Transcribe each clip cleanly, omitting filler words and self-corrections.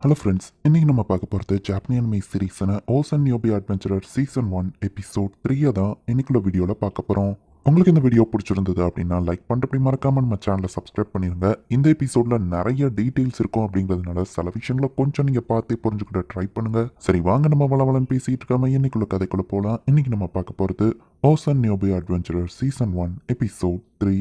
Hello friends, இன்னைக்கு நம்ம பார்க்க போகிறது ஜாப்பனி அனிமே சீரீஸான ஓசன் நியோபி அட்வென்ச்சரர் சீசன் 1 எபிசோட் 3 தான் இன்னைக்குள்ள வீடியோவில் பார்க்க போகிறோம். உங்களுக்கு இந்த வீடியோ பிடிச்சிருந்தது அப்படின்னா லைக் பண்ணுறப்படி மறக்காம நம்ம சேனலை சப்ஸ்கிரைப் பண்ணிடுங்க. இந்த எபிசோடில் நிறைய டீட்டெயில்ஸ் இருக்கும் அப்படிங்கிறதுனால சில விஷயங்களை கொஞ்சம் நீங்கள் பார்த்து புரிஞ்சுக்கிட்ட ட்ரை பண்ணுங்க. சரி, வாங்க நம்ம வளவலன்னு பேசிட்டு இருக்காம இன்னைக்குள்ள கதைக்குள்ள போகலாம். இன்னைக்கு நம்ம பார்க்க போகிறது ஓசன் நியோபி அட்வென்ச்சரர் சீசன் 1 எபிசோட் 3.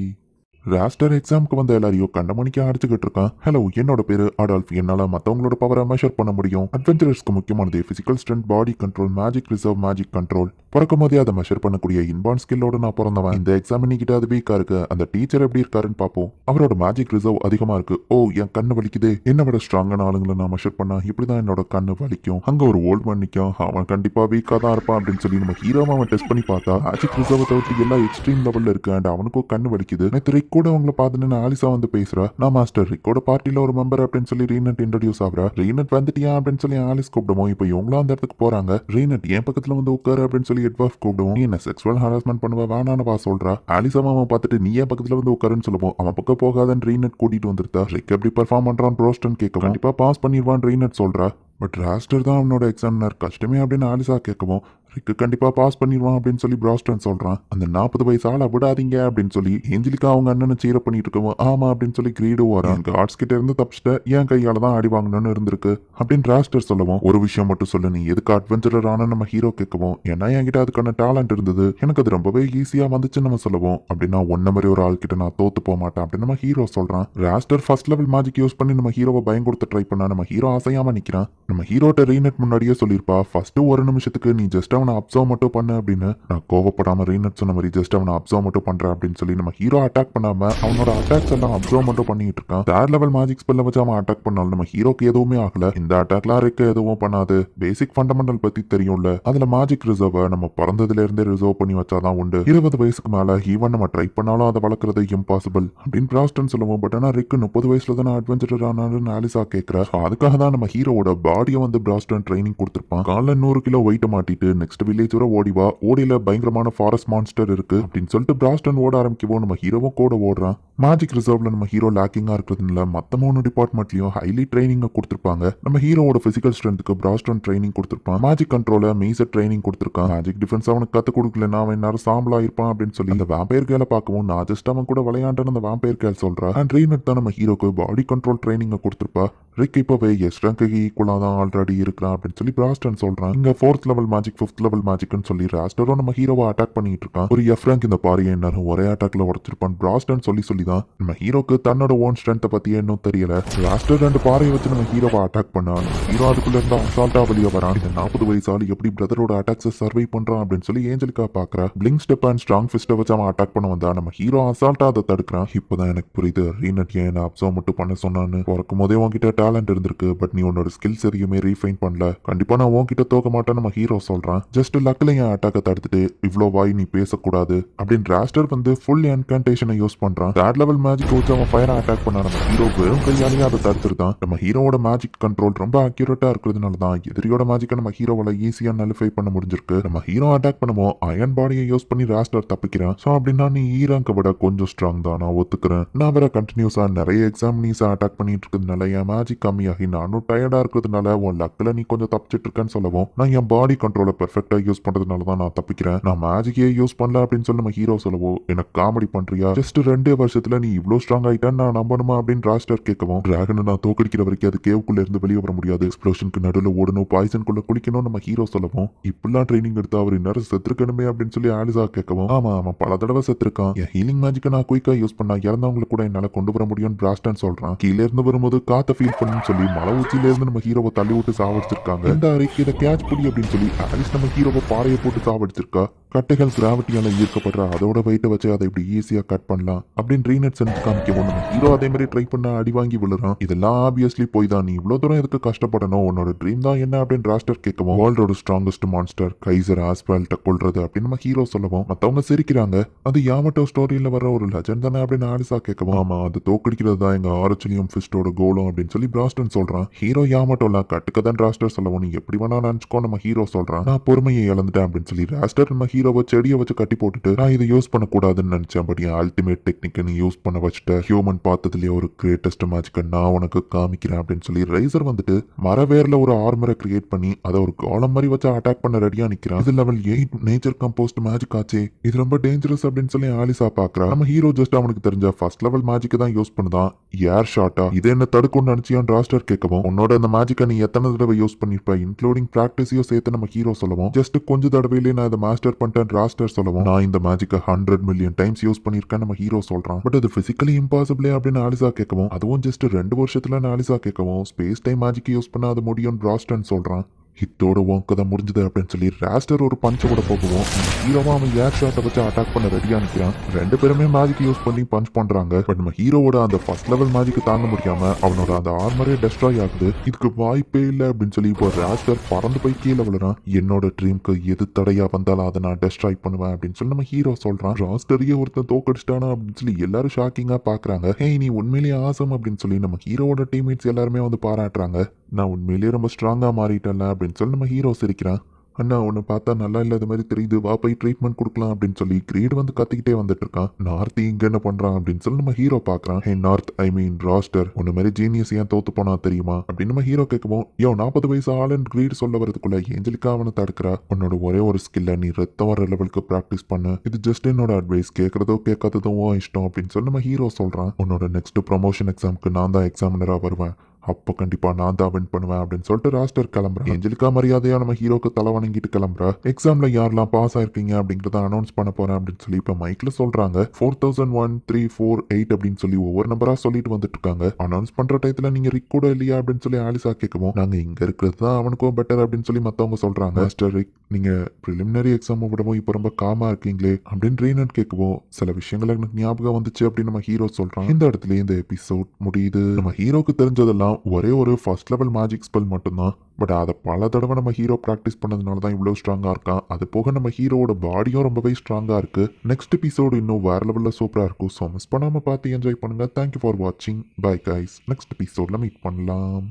ராஸ்டர் எக்ஸாமுக்கு வந்த எல்லாரையும் கண்டமணிக்க அடிச்சுக்கிட்டு இருக்கான். ஹலோ, என்னோட பேரு அடால்ஃப். என்னால மத்தவங்களோட பவரை மெஷர் பண்ண முடியும். அட்வென்ச்சரஸ்க்கு முக்கியமானது physical strength, body control, magic reserve, magic control. பிறக்கும் போதே அதை மெஷர் பண்ணக்கூடிய இன்பான் ஸ்கில்லோட நான் பிறந்தவன். இந்த எக்ஸாம் இன்னைக்கிட்ட அது வீக்கா இருக்கு. அந்த டீச்சர் எப்படி இருக்காருன்னு பார்ப்போம். அவரோட மேஜிக் ரிசர்வ் அதிகமா இருக்கு. ஓ, என் கண்ணு வலிக்குது. என்ன விட ஸ்ட்ராங்கான ஆளுங்களை நான் மெஷர் பண்ணா இப்படிதான் என்னோட கண்ணு வலிக்கும். அங்க ஒரு ஓல்ட் மேன் நிற்கும். அவன் கண்டிப்பா வீக்கா தான் இருப்பான் அப்படின்னு சொல்லி நம்ம ஹீரோவை அவன் டெஸ்ட் பண்ணி பார்த்தா மேஜிக் ரிசர்வ் தவிர்த்து எல்லா எக்ஸ்ட்ரீம் லெவல்ல இருக்கு. அண்ட் அவனுக்கும் கண்ணு வலிக்குது. நேற்று ரிக் கூட அவங்கள பார்த்துன்னு ஆலிசா வந்து பேசுறா. நான் மாஸ்டர் ரிக்கோட பார்ட்டில ஒரு மெம்பர் அப்படின்னு சொல்லி ரீனட் இன்ட்ரோடியூஸ் ஆகுறா. ரீனட் வந்துட்டியா அப்படின்னு சொல்லி ஆலிஸ் கூப்பிடுவோம். இப்போ இவங்களும் அந்த இடத்துக்கு போறாங்க. ரீனட் என் பக்கத்துல வந்து உட்காரு அப்படின்னு சொல்லி எட்வர்ஃப் கூப்பிடுவோம். நீ என்ன செக்ஸுவல் ஹராஸ்மெண்ட் பண்ணுவ வேணான்னு வா சொல்றா. ஆலிசாவை அவன் பார்த்துட்டு நீ என் பக்கத்துல வந்து உட்காருன்னு சொல்லுவோம். அவன் பக்கம் போகாதன்னு ரீனட் கூட்டிட்டு வந்துருத்தா. ரிக் எப்படி பெர்ஃபார்ம் பண்றான் ப்ரோஸ்டன் கேட்கவும் கண்டிப்பா பாஸ் பண்ணிடுவான் ரீனட் சொல்றா. பட் ராஸ்டர் தான் அவனோட எக்ஸாமினர் கஷ்டமே அப்படின்னு ஆலிசா கேட்கவும் ரிக்கு கண்டிப்பா பாஸ் பண்ணிடுவான் அப்படின்னு சொல்லி பிராஸ்டன் சொல்றான். அந்த 40 வயசு ஆளை விடாதீங்க அப்படின்னு சொல்லி ஏஞ்சலிக்கா அவங்க அண்ணனை சீர பண்ணிட்டு இருக்கவும் ஆமா அப்படின்னு சொல்லி கிரீடு வரான். கார்ட்ஸ் கிட்ட இருந்து தப்பிச்சிட்ட என் கையால தான் அடி வாங்கணும்னு இருந்திருக்கு அப்படின்னு ராஸ்டர் சொல்லவும் ஒரு விஷயம் மட்டும் சொல்லு, நீ எதுக்கு அட்வென்ச்சரர் ஆன நம்ம ஹீரோ கேட்கவும் ஏன்னா என்கிட்ட அதுக்கான டேலண்ட் இருந்தது, எனக்கு அது ரொம்பவே ஈஸியா வந்துச்சுன்னு நம்ம சொல்லுவோம். அப்படின்னா ஒன்ன மாதிரி ஒரு ஆள் கிட்ட நான் தோத்து போக மாட்டேன் அப்படின்னு நம்ம ஹீரோ சொல்றான். ராஸ்டர் ஃபர்ஸ்ட் லெவல் மேஜிக் யூஸ் பண்ணி நம்ம ஹீரோவை பயம் கொடுத்து ட்ரை பண்ணா நம்ம ஹீரோ அசையாம நிக்கிறான். நம்ம ஹீரோட்ட ரீனட் முன்னாடியே சொல்லியிருப்பா ஃபர்ஸ்ட் ஒரு நிமிஷத்துக்கு நீ ஜஸ்ட் அவனை அப்சர்வ் மட்டும் பண்ணு அப்படின்னு. நான் கோவப்படாம ரீனட் சொன்ன மாதிரி ஜஸ்ட் அவனை அப்சர்வ் மட்டும் பண்றேன் அப்படின்னு சொல்லி நம்ம ஹீரோ அட்டாக் பண்ணாம அவனோட அட்டாக்ஸ் எல்லாம் அப்சர்வ் மட்டும் பண்ணிட்டு இருக்கான். தேர்ட் லெவல் மேஜிக் ஸ்பெல்ல வச்சு அவன் அட்டாக் பண்ணாலும் நம்ம ஹீரோக்கு எதுவுமே ஆகல. இந்த அட்டாக்லாம் இருக்க எதுவும் பண்ணாது. பேசிக் ஃபண்டமெண்டல் பத்தி தெரியும்ல. அதுல மேஜிக் ரிசர்வ் நம்ம பிறந்ததுல இருந்தே ரிசர்வ் பண்ணி வச்சாதான் உண்டு. 20 வயசுக்கு மேல ஈவன் நம்ம ட்ரை பண்ணாலும் அதை வளர்க்கறது இம்பாசிபிள் அப்படின்னு பிராஸ்டன் சொல்லுவோம். பட் ஆனா ரிக்கு 30 வயசுல தானே அட்வென்ச்சரர் ஆனாலும் ஆலிசா கேட்கிறா. அதுக்காக தான் நம்ம ஹீரோட பாடியை வந்து பிராஸ்டன் ட்ரைனிங் கொடுத்திருப்பான். காலைல 100 கிலோ வெயிட்ட மாட்டிட்டு நெக்ஸ்ட் வில்லேஜ் வர ஓடிவா. ஓடியில பயங்கரமான ஃபாரஸ்ட் மான்ஸ்டர் இருக்கு அப்படின்னு சொல்லிட்டு பிராஸ்டன் ஓட ஆரம்பிக்கவும் நம்ம ஹீரோவும் கூட ஓடுறான். மேஜிக் ரிசர்வ்ல நம்ம ஹீரோ லேக்கிங்கா இருக்கிறதுனால மத்த 3 டிபார்ட்மெண்ட்லயும் ஹைலி ட்ரைனிங் கொடுத்திருப்பாங்க. நம்ம ஹீரோட பிசிக்கல் ஸ்ட்ரென்த்துக்கு பிராஸ்டன் ட்ரைனிங் கொடுத்திருப்பான். மேஜிக் கண்ட்ரோல மேஜர் ட்ரைனிங் கொடுத்திருக்கான். மேஜிக் டிஃபென்ஸ் அவனுக்கு கத்து கொடுக்கலன்னா அவன் நேரம் சாம்பலா இருப்பான் அப்படின்னு சொல்லி அந்த வேம்பயர் கேலை பார்க்கவும் நான் ஜஸ்ட் அவன் கூட விளையாண்டன்னு அந்த வேம்பயர் கேல் சொல்றா. அண்ட் ரீனட் தான் நம்ம ஹீரோக்கு பாடி கண்ட்ரோல் ட்ரைனிங் கொடுத்திருப்பா. ரிக் இப்பவே எஸ் ரேங்க்கு ஈக்குவலா தான் ஆல்ரெடி இருக்கிறான் அப்படின்னு சொல்லி பிராஸ்டன் சொல்றான். இங்க 4th level magic 5th level மேஜிக்னு சொல்லி ராஸ்டரும் நம்ம ஹீரோவை அட்டாக் பண்ணிட்டு இருக்கான். ஒரு எஃப் ரேங்க் இந்த பாரியை நேரம் ஒரே அட்டாக்ல உடச்சிருப்பான் பிராஸ்டன் சொல்லி தான் நம்ம ஹீரோக்கு தன்னோட ஓன் ஸ்ட்ரென்த்தை பத்தியே இன்னும் தெரியல. ராஸ்டர் 2 பாறையை வச்சு நம்ம ஹீரோவை அட்டாக் பண்ணான். ஹீரோ அதுக்குள்ள இருந்து அசால்ட்டா வெளியே வரான். இந்த 40 வயசு ஆளு எப்படி பிரதரோட அட்டாக்ஸை சர்வை பண்றான் அப்படின்னு சொல்லி ஏஞ்சலிக்கா பாக்குறா. பிளிங்க் ஸ்டெப் அண்ட் ஸ்ட்ராங் ஃபிஸ்ட்டை வச்சு அவன் அட்டாக் பண்ண வந்தா நம்ம ஹீரோ அசால்ட்டா அதை தடுக்கிறான். இப்பதான் எனக்கு புரியுது ரீனட் ஏன் அப்சர்வ் மட்டும் பண்ண சொன்னான்னு. பிறக்கும் போதே உன்கிட்ட டேலண்ட் இருந்திருக்கு, பட் நீ உன்னோட ஸ்கில்ஸ் எதையுமே ரீஃபைன் பண்ணல. கண்டிப்பா நான் உன்கிட்ட தோக்க மாட்டேன்னு நம்ம ஹீரோ சொல்றான். ஜஸ்ட் லக்ல என் அட்டாக்கை தடுத்துட்டு இவ்வளோ வாய் நீ பேசக்கூடாது அப்படின்னு ராஸ்டர் வந்து ஃபுல் என்கண்டேஷனை யூஸ் பண்றான். தேர்ட் லெவல் மேஜிக் வச்சு அவன் ஃபயரை அட்டாக் பண்ணா நம்ம ஹீரோ வெறும் கையாலேயே அதை தடுத்துருதான். நம்ம ஹீரோவோட மேஜிக் கண்ட்ரோல் ரொம்ப அக்யூரேட்டா இருக்கிறதுனால தான் எதிரியோட மேஜிக்கை நம்ம ஹீரோவால ஈஸியா நலிஃபை பண்ண முடிஞ்சிருக்கு. நம்ம ஹீரோ அட்டாக் பண்ணுவோம் அயன் பாடியை யூஸ் பண்ணி ராஸ்டர் தப்பிக்கிறான். ஸோ அப்படின்னா நீ ஈராங்க விட கொஞ்சம் ஸ்ட்ராங் தான், நான் ஒத்துக்கிறேன். நான் வேற கண்டினியூஸா நிறைய எக்ஸாமினீஸை அட்டாக் பண்ணிட்டு இருக்கிறதுனால என் மேஜிக் கம்மியாகி நானும் டயர்டா இருக்கிறதுனால உன் லக்ல நீ கொஞ்சம் தப்பிச்சிட்டு இருக்கேன்னு சொல்லவும் நான் என் பாடி கண்ட்ரோலை பெர்ஃபெக்டா யூஸ் பண்றதுனால தான் நான் தப்பிக்கிறேன். நான் மேஜிக்கே யூஸ் பண்ணல அப்படின்னு சொல்லி நம்ம ஹீரோ சொல்லவும் எனக்கு காமெடி பண்றியா, ஜஸ்ட் 2 வருஷத்துல நீ இவ்வளவு ஸ்ட்ராங் ஆயிட்டான்னு நான் நம்பணுமா அப்படின்னு ராஸ்டர் கேட்கவும் டிராகனை நான் தோக்கடிக்கிற வரைக்கும் அது கேவுக்குள்ள இருந்து வெளியே வர முடியாது. எக்ஸ்ப்ளோஷனுக்கு நடுவில் ஓடணும், பாய்சனுக்குள்ள குளிக்கணும் நம்ம ஹீரோ சொல்லவும் இப்பெல்லாம் ட்ரைனிங் எடுத்து அவர் இன்னும் செத்துருக்கணுமே அப்படின்னு சொல்லி ஆலிசா கேட்கவும் ஆமா அவன் பல தடவை செத்துருக்கான். என் ஹீலிங் மேஜிக்கை நான் குயிக்கா யூஸ் பண்ணா இறந்தவங்களை கூட என்னால கொண்டு வர முடியும்னு பிராஸ்டன் சொல்றான். கீழே இருந்து வரும்போது காத்த ஃபீல் பண்ணுன்னு சொல்லி மலை உச்சியில இருந்து நம்ம ஹீரோவை தள்ளி விட்டு சாவடிச்சிருக்காங்க. இந்த அறைக்கு இதை கேட்ச் புடி அப்படின்னு சொல்லி ஆலிஸ் நம்ம ஹீரோவை பாறையை போட்டு சாவடிச்சிருக்கா. கட்டைகள் கிராவிட்டியால ஈர்க்கப்படுற அதோட வெயிட்டை வச்சு அதை இப்படி ஈஸியா கட் பண்ணலாம் அப்படின்னு ரீனட் செஞ்சு காமிக்கவும் நம்ம ஹீரோ அதே மாதிரி ட்ரை பண்ண அடி வாங்கி விழுறான். இதெல்லாம் ஆப்வியஸ்லி போய் தான், நீ இவ்வளவு தூரம் எதுக்கு கஷ்டப்படணும், உன்னோட ட்ரீம் தான் என்ன அப்படின்னு ராஸ்டர் கேட்கவும் வேர்ல்டோட ஸ்ட்ராங்கஸ்ட் மான்ஸ்டர் கைசர் ஆஸ்பால்ட்ட கொள்றது அப்படின்னு நம்ம ஹீரோ சொல்லவும் மத்தவங்க சிரிக்கிறாங்க. அது யாமட்டோ ஸ்டோரியில வர ஒரு லெஜண்ட் தானே அப்படின்னு ஆலிசா கேட்கவும் ஆமா அது தோக்கடிக்கிறது தான் எங்க ஆரச்சலியும் ஃபிஸ்டோட கோலும் அப்படின்னு சொல்லி பிராஸ்டன் சொல்றான். ஹீரோ யாமட்டோல கட்டுக்கதான் ராஸ்டர் சொல்லவும் நீ எப்படி வேணா நினைச்சுக்கோ நம்ம ஹீரோ சொல்றான். நான் பொறுமையை இழந்துட்டேன் அப்படின்னு சொல்லி ராஸ்டர் நம்ம ஹீரோவை செடியை வச்சு கட்டி போட்டுட்டு நான் இதை யூஸ் பண்ணக்கூடாதுன்னு நினைச்சேன், பட் என் அல்டிமேட் டெக்னிக்கை நீ யூஸ் பண்ண வச்சுட்ட, ஹியூமன் பார்த்ததுலேயே ஒரு கிரேட்டஸ்ட் மேஜிக்கை நான் உனக்கு காமிக்கிறேன் அப்படின்னு சொல்லி ரைசர் வந்துட்டு மரவேர்ல ஒரு ஆர்மரை கிரியேட் பண்ணி அதை ஒரு காலம் மாதிரி வச்சு அட்டாக் பண்ண ரெடியா நிக்கிறான். இது லெவல் 8 நேச்சர் கம்போஸ்ட் மேஜிக் ஆச்சே, இது ரொம்ப டேஞ்சரஸ் அப்படின்னு சொல்லி ஆலிசா பாக்குறா. நம்ம ஹீரோ ஜஸ்ட் அவனுக்கு தெரிஞ்ச ஃபர்ஸ்ட் லெவல் மேஜிக் தான் யூஸ் பண்ணுதான், ஏர் ஷாட்டா. இது என்ன தடுக்கும்னு நினைச்சியான் ராஸ்டர் கேட்கவும், உன்னோட அந்த மேஜிக்கை நீ எத்தனை தடவை யூஸ் பண்ணிருப்ப இன்க்ளூடிங் பிராக்டிஸையும் சேர்த்து நம்ம ஹீரோ சொல்லவும், ஜஸ்ட் கொஞ்சம் தடவையிலே நான் இதை மாஸ்டர் பண்ணிட்டேன் ராஸ்டர் சொல்லவும், நான் இந்த மேஜிக்கை 100 மில்லியன் டைம்ஸ் யூஸ் பண்ணிருக்கேன் நம்ம ஹீரோ சொல்றான். பட் அது பிசிக்கலி இம்பாசிபிளே அப்படின்னு ஆலிசா கேட்கவும், அதுவும் ஜஸ்ட் 2 வருஷத்துல ஆலிசா கேட்கவும், ஸ்பேஸ் டைம் மேஜிக் யூஸ் பண்ண அது முடியும் ராஸ்டர் சொல்றான். ஹிட்டோட உன் கதை முடிஞ்சது அப்படின்னு சொல்லி ராஸ்டர் ஒரு பஞ்ச கூட போகவும் ஹீரோவா அவன் ஏர் ஷாட்டை வச்சு அட்டாக் பண்ண ரெடியா நிற்கிறான். 2 பேருமே மேஜிக் யூஸ் பண்ணி பஞ்ச் பண்றாங்க. பட் நம்ம ஹீரோவோட அந்த ஃபர்ஸ்ட் லெவல் மேஜிக் தாங்க முடியாம அவனோட அந்த ஆர்மரே டெஸ்ட்ராய் ஆகுது. இதுக்கு வாய்ப்பே இல்லை அப்படின்னு சொல்லி இப்போ ராஸ்டர் பறந்து போய் கீழே விழுறான். என்னோட ட்ரீம்க்கு எது தடையா வந்தாலும் அதை நான் டெஸ்ட்ராய் பண்ணுவேன் அப்படின்னு சொல்லி நம்ம ஹீரோ சொல்றான். ராஸ்டரையே ஒருத்தன் தோக்கடிச்சிட்டானா அப்படின்னு சொல்லி எல்லாரும் ஷாக்கிங்கா பாக்குறாங்க. ஹே நீ உண்மையிலேயே ஆசம் அப்படின்னு சொல்லி நம்ம ஹீரோவோட டீம்மேட்ஸ் எல்லாருமே வந்து பாராட்டுறாங்க. நான் உண்மையிலேயே ரொம்ப ஸ்ட்ராங்கா மாறிட்டேன்ல அப்படின்னு சொல்லி நம்ம ஹீரோ சிரிக்கிறான். அண்ணா உன்னை பார்த்தா நல்லா இல்லாத மாதிரி தெரியுது, வா போய் ட்ரீட்மெண்ட் கொடுக்கலாம் அப்படின்னு சொல்லி கிரீட் வந்து கத்திக்கிட்டே வந்துட்டு இருக்கான். நார்த் இங்க என்ன பண்றான் அப்படின்னு சொல்லி நம்ம ஹீரோ பாக்குறான். ஹே நார்த், ஐ மீன் ராஸ்டர், உன்ன மாதிரி ஜீனியஸ் ஏன் தோத்து போனா தெரியுமா அப்படின்னு நம்ம ஹீரோ கேட்கவும், 40 வயசு ஆளுன்னு கிரீட் சொல்ல வரதுக்குள்ள ஏஞ்சலிக்கா அவனை தடுக்கிறா. உன்னோட ஒரே ஒரு ஸ்கில்ல நீ ரத்தம் வர லெவலுக்கு ப்ராக்டிஸ் பண்ணு, இது ஜஸ்ட் என்னோட அட்வைஸ், கேட்கறதோ கேட்காததோ இஷ்டம் அப்படின்னு சொல்லி நம்ம ஹீரோ சொல்றான். உன்னோட நெக்ஸ்ட் ப்ரமோஷன் எக்ஸாமுக்கு நான் தான் எக்ஸாமினரா வருவேன், அப்போ கண்டிப்பா நான் தான் வின் பண்ணுவேன் அப்படின்னு சொல்லிட்டு ராஸ்டர் கிளம்புறான். ஏஞ்சலிக்கா மரியாதையா நம்ம ஹீரோக்கு தலை வணங்கிட்டு கிளம்புறா. எக்ஸாம்ல யாரெல்லாம் பாஸ் ஆயிருக்கீங்க அப்படிங்கறத அனௌன்ஸ் பண்ண போறேன் அப்படின்னு சொல்லி இப்ப மைக்ல சொல்றாங்க. 4001 3 4 8 அப்படின்னு சொல்லி ஒவ்வொரு நம்பரா சொல்லிட்டு வந்துட்டு இருக்காங்க. அனௌன்ஸ் பண்ற டயத்துல நீங்க ரிக் கூட இல்லையா அப்படின்னு சொல்லி ஆலிசா கேட்கவும், நாங்க இங்க இருக்கிறது தான் அவனுக்கும் பெட்டர் அப்படின்னு சொல்லி மத்தவங்க சொல்றாங்க. மாஸ்டர் ரிக், நீங்க பிரிலிமினரி எக்ஸாம் விடவும் இப்ப ரொம்ப காமா இருக்கீங்களே அப்படின்னு ரீனட் கேட்கவும், சில விஷயங்கள் எனக்கு ஞாபகம் வந்துச்சு அப்படின்னு நம்ம ஹீரோ சொல்றான். இந்த இடத்துல இந்த எபிசோட் முடியுது. நம்ம ஹீரோக்கு தெரிஞ்சதெல்லாம் ஒரே ஒரு ஃபர்ஸ்ட் லெவல் மேஜிக் ஸ்பெல் மட்டும்தான். பட் அதை பல தடவை நம்ம ஹீரோ ப்ராக்டிஸ் பண்ணதுனால தான் இவ்வளோ ஸ்ட்ராங்காக இருக்கான். அது போக நம்ம ஹீரோவோட பாடியும் ரொம்பவே ஸ்ட்ராங்காக இருக்கு. நெக்ஸ்ட் எபிசோடு இன்னும் வேற லெவலில் சூப்பராக இருக்கும். ஸோ மிஸ் பண்ணாமல் பார்த்து என்ஜாய் பண்ணுங்க. தேங்க்யூ ஃபார் வாட்சிங். பை கைஸ், நெக்ஸ்ட் எபிசோடில் மீட் பண்ணலாம்.